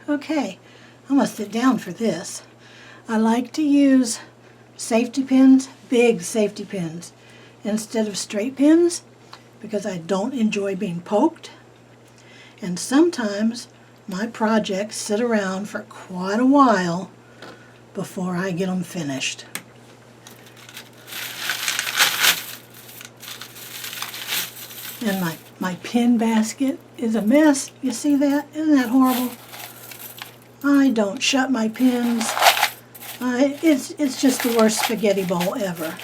Okay, I'm going to sit down for this. I like to use safety pins, big safety pins, instead of straight pins because I don't enjoy being poked. And sometimes my projects sit around for quite a while before I get them finished. And my pin basket is a mess. You see that? Isn't that horrible? I don't shut my pins. It's just the worst spaghetti bowl ever.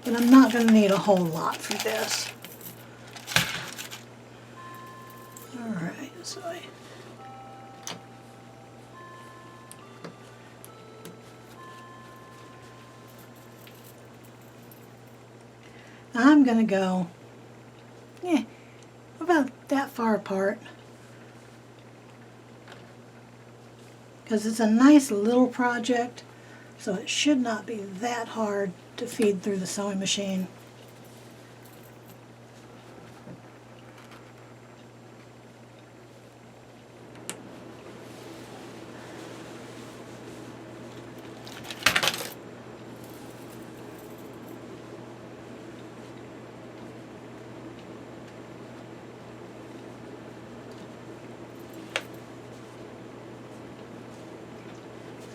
But I'm not going to need a whole lot for this. Alright, so I'm going to go about that far apart because it's a nice little project, so it should not be that hard to feed through the sewing machine.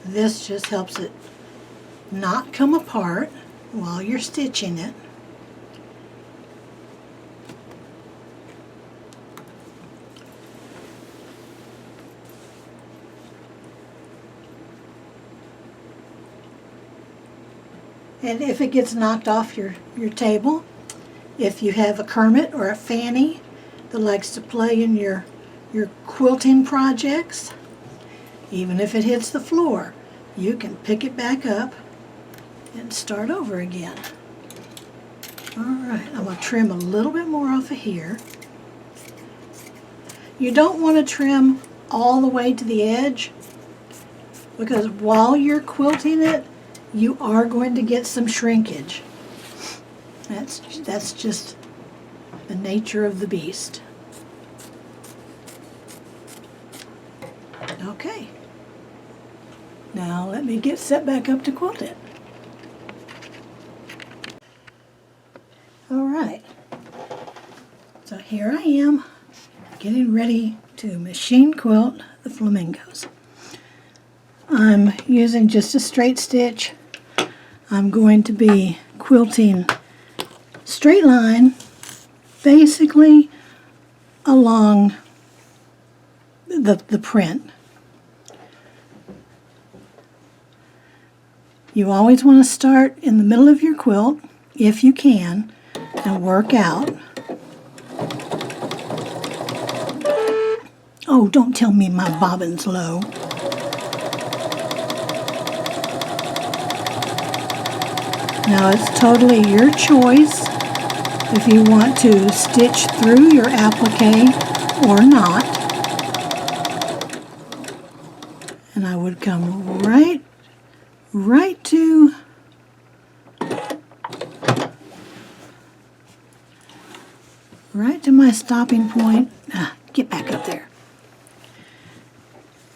This just helps it not come apart while you're stitching it. And if it gets knocked off your table, if you have a Kermit or a Fanny that likes to play in your quilting projects, even if it hits the floor, you can pick it back up and start over again. Alright, I'm going to trim a little bit more off of here. You don't want to trim all the way to the edge because while you're quilting it, you are going to get some shrinkage. That's just the nature of the beast. Okay. Now let me get set back up to quilt it. Alright, so here I am getting ready to machine quilt the flamingos. I'm using just a straight stitch. I'm going to be quilting straight line basically along the print. You always want to start in the middle of your quilt, if you can, and work out. Oh, don't tell me my bobbin's low. Now it's totally your choice if you want to stitch through your applique or not. And I would come right to my stopping point. Get back up there.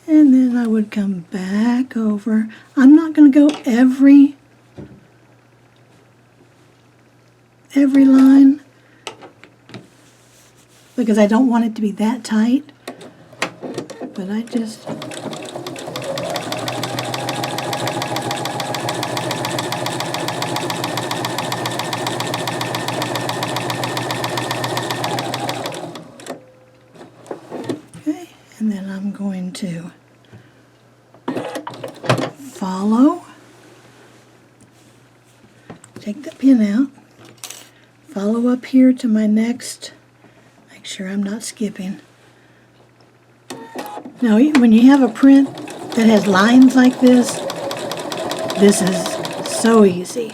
And then I would come back over. I'm not going to go every line because I don't want it to be that tight, but I just okay, and then I'm going to follow, take the pin out, follow up here to my next, make sure I'm not skipping. Now when you have a print that has lines like this is so easy.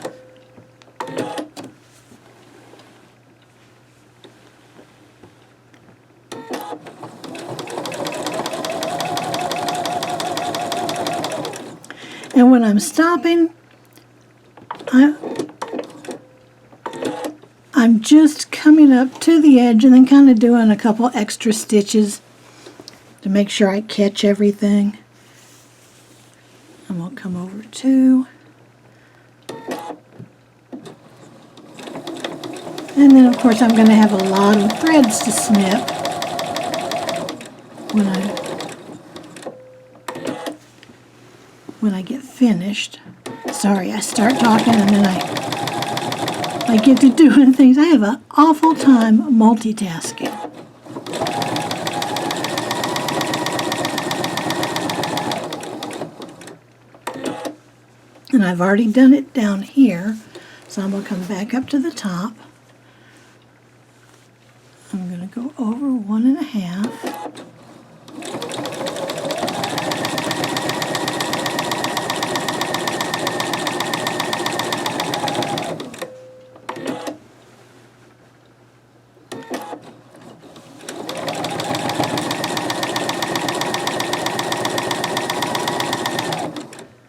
And when I'm stopping, I'm just coming up to the edge and then kind of doing a couple extra stitches to make sure I catch everything. I'm going to come over 2. And then of course I'm going to have a lot of threads to snip when I get finished. Sorry, I start talking and then I get to doing things. I have an awful time multitasking. And I've already done it down here, so I'm going to come back up to the top. I'm going to go over 1.5.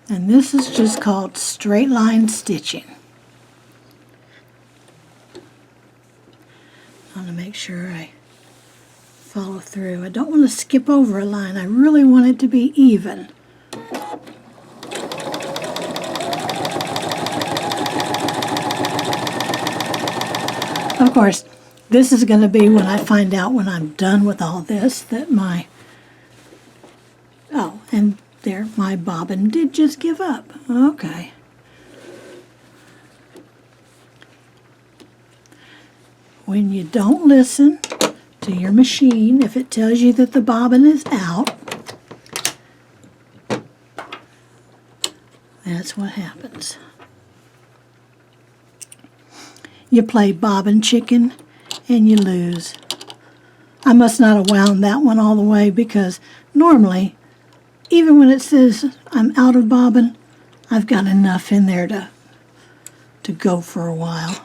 And this is just called straight line stitching. I want to make sure I follow through. I don't want to skip over a line. I really want it to be even. Of course, this is going to be when I find out when I'm done with all this that my... Oh, and there, my bobbin did just give up. Okay. When you don't listen to your machine, if it tells you that the bobbin is out, that's what happens. You play bobbin chicken and you lose. I must not have wound that one all the way because normally, even when it says I'm out of bobbin, I've got enough in there to go for a while.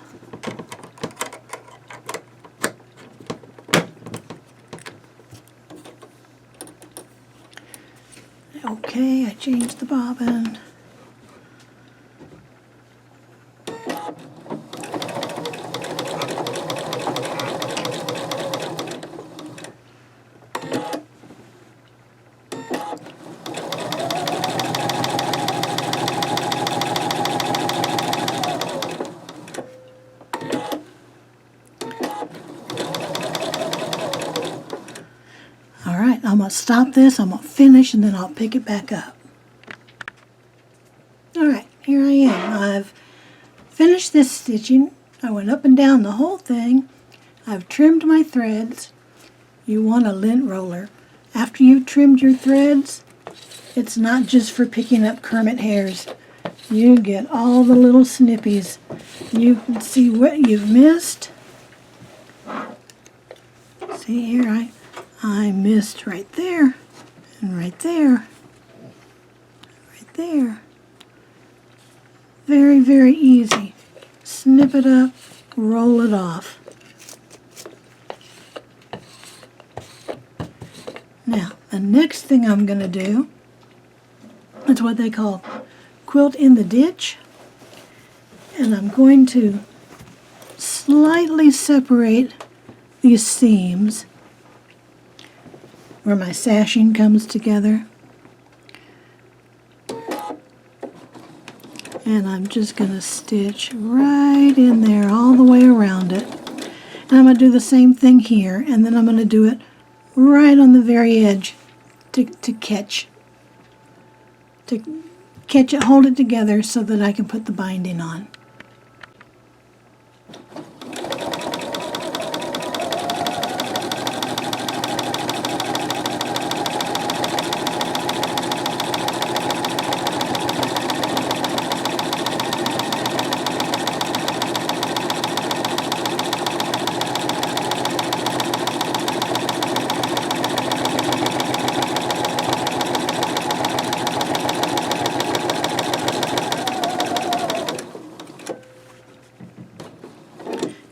Okay, I changed the bobbin. Alright, I'm going to stop this, I'm going to finish, and then I'll pick it back up. Alright, here I am. I've finished this stitching. I went up and down the whole thing. I've trimmed my threads. You want a lint roller. After you've trimmed your threads, it's not just for picking up Kermit hairs. You get all the little snippies. You can see what you've missed. See here, I missed right there, and right there, right there. Very, very easy. Snip it up, roll it off. Now, the next thing I'm going to do is what they call quilt in the ditch. And I'm going to slightly separate these seams where my sashing comes together. And I'm just going to stitch right in there all the way around it. And I'm going to do the same thing here, and then I'm going to do it right on the very edge to catch it, hold it together so that I can put the binding on.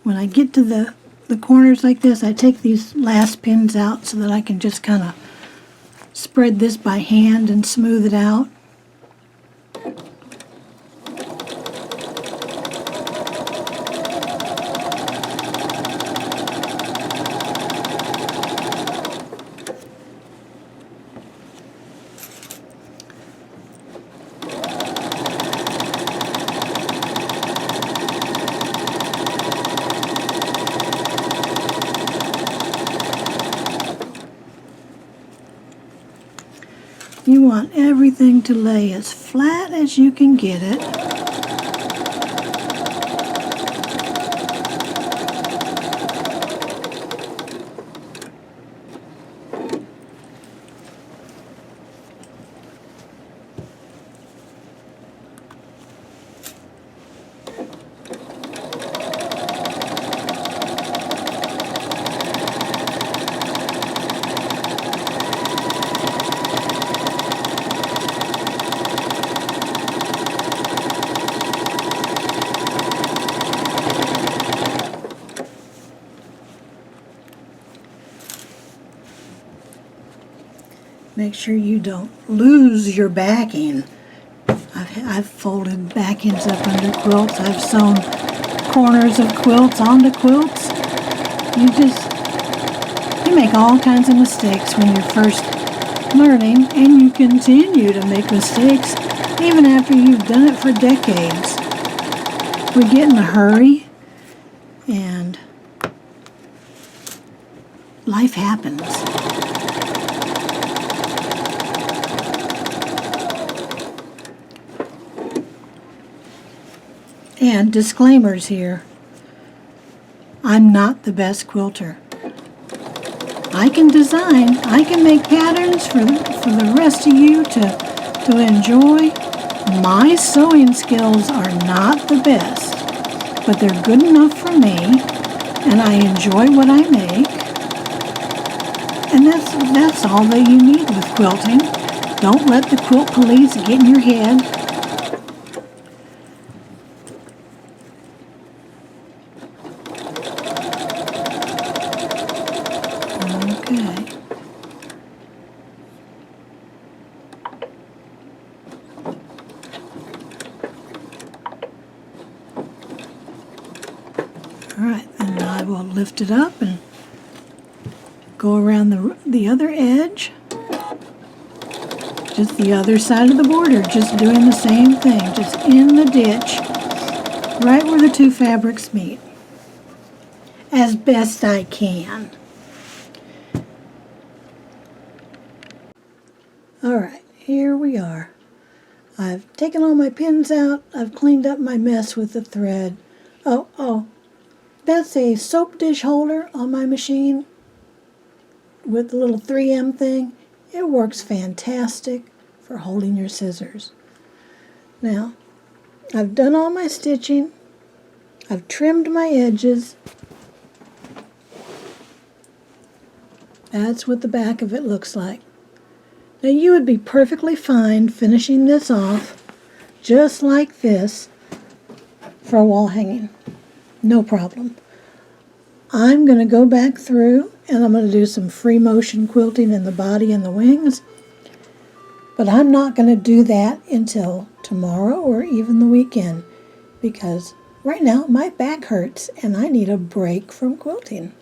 When I get to the corners like this, I take these last pins out so that I can just kind of spread this by hand and smooth it out. You want everything to lay as flat as you can get it. Make sure you don't lose your backing. I've folded backings up under quilts. I've sewn corners of quilts onto quilts. You make all kinds of mistakes when you're first learning, and you continue to make mistakes even after you've done it for decades. We get in a hurry and life happens. And disclaimers here. I'm not the best quilter. I can design, I can make patterns for the rest of you to enjoy. My sewing skills are not the best, but they're good enough for me, and I enjoy what I make. And that's all that you need with quilting. Don't let the quilt police get in your head. Okay. All right, and I will lift it up and go around the other edge, just the other side of the border, just doing the same thing, just in the ditch, right where the two fabrics meet, as best I can. All right, here we are. I've taken all my pins out. I've cleaned up my mess with the thread. Oh, that's a soap dish holder on my machine with the little 3M thing. It works fantastic for holding your scissors. Now, I've done all my stitching. I've trimmed my edges. That's what the back of it looks like. Now you would be perfectly fine finishing this off just like this for a wall hanging. No problem. I'm going to go back through and I'm going to do some free motion quilting in the body and the wings. But I'm not going to do that until tomorrow or even the weekend because right now my back hurts and I need a break from quilting.